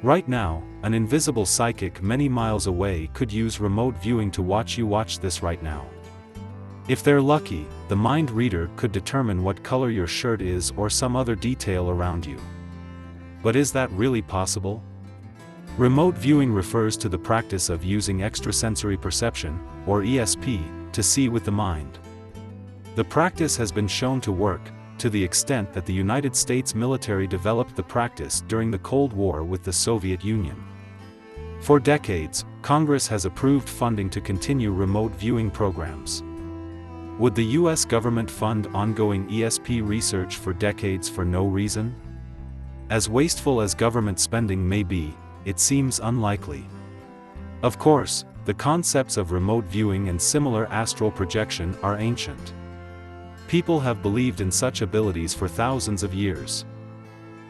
Right now, an invisible psychic many miles away could use remote viewing to watch you watch this right now. If they're lucky, the mind reader could determine what color your shirt is or some other detail around you. But is that really possible? Remote viewing refers to the practice of using extrasensory perception, or ESP, to see with the mind. The practice has been shown to work, to the extent that the United States military developed the practice during the Cold War with the Soviet Union. For decades, Congress has approved funding to continue remote viewing programs. Would the US government fund ongoing ESP research for decades for no reason? As wasteful as government spending may be, it seems unlikely. Of course, the concepts of remote viewing and similar astral projection are ancient. People have believed in such abilities for thousands of years.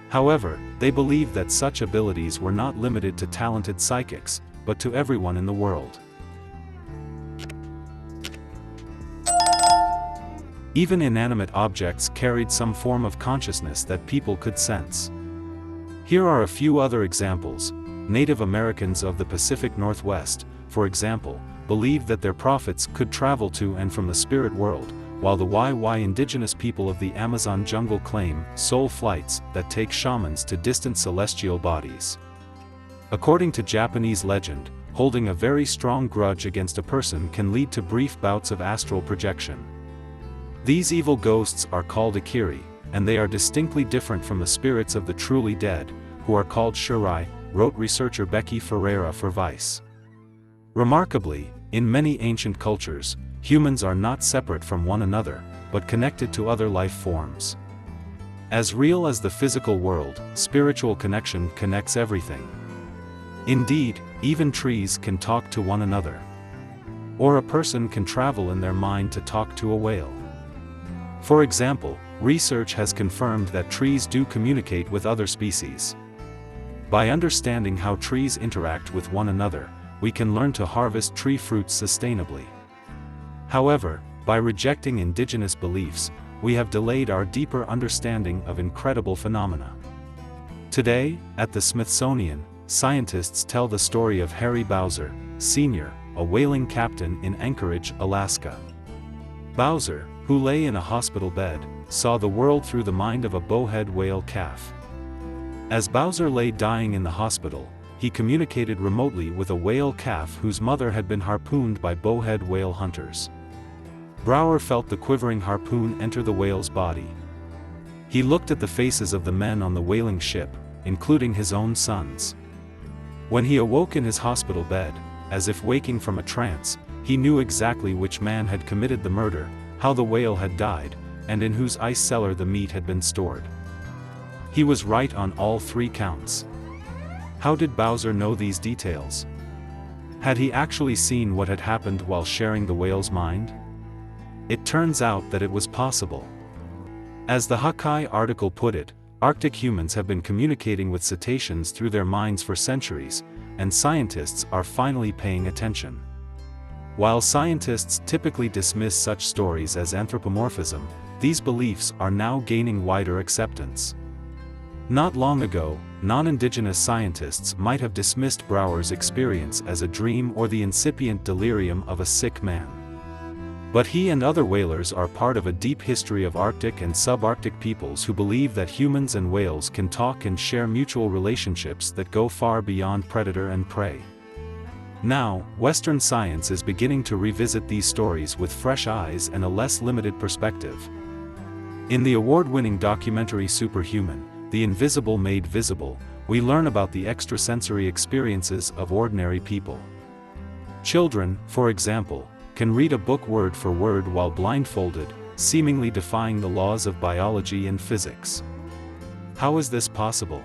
However, they believed that such abilities were not limited to talented psychics, but to everyone in the world. Even inanimate objects carried some form of consciousness that people could sense. Here are a few other examples. Native Americans of the Pacific Northwest, for example, believed that their prophets could travel to and from the spirit world, while the YY indigenous people of the Amazon jungle claim soul flights that take shamans to distant celestial bodies. According to Japanese legend, holding a very strong grudge against a person can lead to brief bouts of astral projection. These evil ghosts are called Akiri, and they are distinctly different from the spirits of the truly dead, who are called Shirai, wrote researcher Becky Ferreira for Vice. Remarkably, in many ancient cultures, humans are not separate from one another, but connected to other life forms. As real as the physical world, spiritual connection connects everything. Indeed, even trees can talk to one another. Or a person can travel in their mind to talk to a whale. For example, research has confirmed that trees do communicate with other species. By understanding how trees interact with one another, we can learn to harvest tree fruits sustainably. However, by rejecting indigenous beliefs, we have delayed our deeper understanding of incredible phenomena. Today, at the Smithsonian, scientists tell the story of Harry Bowser, Sr., a whaling captain in Anchorage, Alaska. Bowser, who lay in a hospital bed, saw the world through the mind of a bowhead whale calf. As Bowser lay dying in the hospital, he communicated remotely with a whale calf whose mother had been harpooned by bowhead whale hunters. Brower felt the quivering harpoon enter the whale's body. He looked at the faces of the men on the whaling ship, including his own sons. When he awoke in his hospital bed, as if waking from a trance, he knew exactly which man had committed the murder, how the whale had died, and in whose ice cellar the meat had been stored. He was right on all three counts. How did Bowser know these details? Had he actually seen what had happened while sharing the whale's mind? It turns out that it was possible. As the Hakai article put it, Arctic humans have been communicating with cetaceans through their minds for centuries, and scientists are finally paying attention. While scientists typically dismiss such stories as anthropomorphism, these beliefs are now gaining wider acceptance. Not long ago, non-indigenous scientists might have dismissed Brower's experience as a dream or the incipient delirium of a sick man. But he and other whalers are part of a deep history of Arctic and subarctic peoples who believe that humans and whales can talk and share mutual relationships that go far beyond predator and prey. Now, Western science is beginning to revisit these stories with fresh eyes and a less limited perspective. In the award-winning documentary Superhuman, The Invisible Made Visible, we learn about the extrasensory experiences of ordinary people. Children, for example, can read a book word for word while blindfolded, seemingly defying the laws of biology and physics. How is this possible?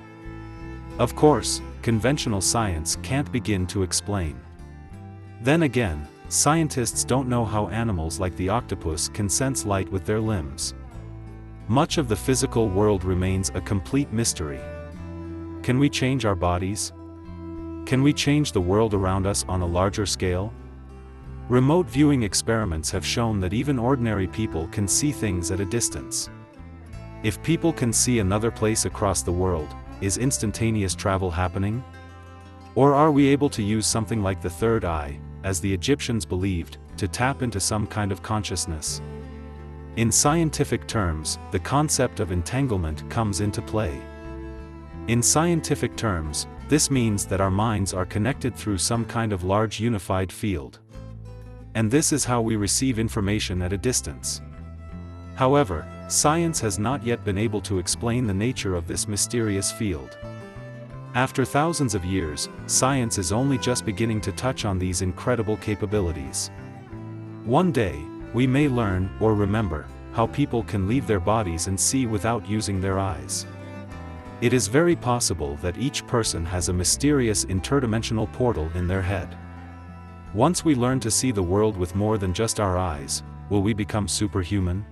Of course, conventional science can't begin to explain. Then again, scientists don't know how animals like the octopus can sense light with their limbs. Much of the physical world remains a complete mystery. Can we change our bodies? Can we change the world around us on a larger scale? Remote viewing experiments have shown that even ordinary people can see things at a distance. If people can see another place across the world, is instantaneous travel happening? Or are we able to use something like the third eye, as the Egyptians believed, to tap into some kind of consciousness? In scientific terms, the concept of entanglement comes into play. In scientific terms, this means that our minds are connected through some kind of large unified field. And this is how we receive information at a distance. However, science has not yet been able to explain the nature of this mysterious field. After thousands of years, science is only just beginning to touch on these incredible capabilities. One day, we may learn, or remember, how people can leave their bodies and see without using their eyes. It is very possible that each person has a mysterious interdimensional portal in their head. Once we learn to see the world with more than just our eyes, will we become superhuman?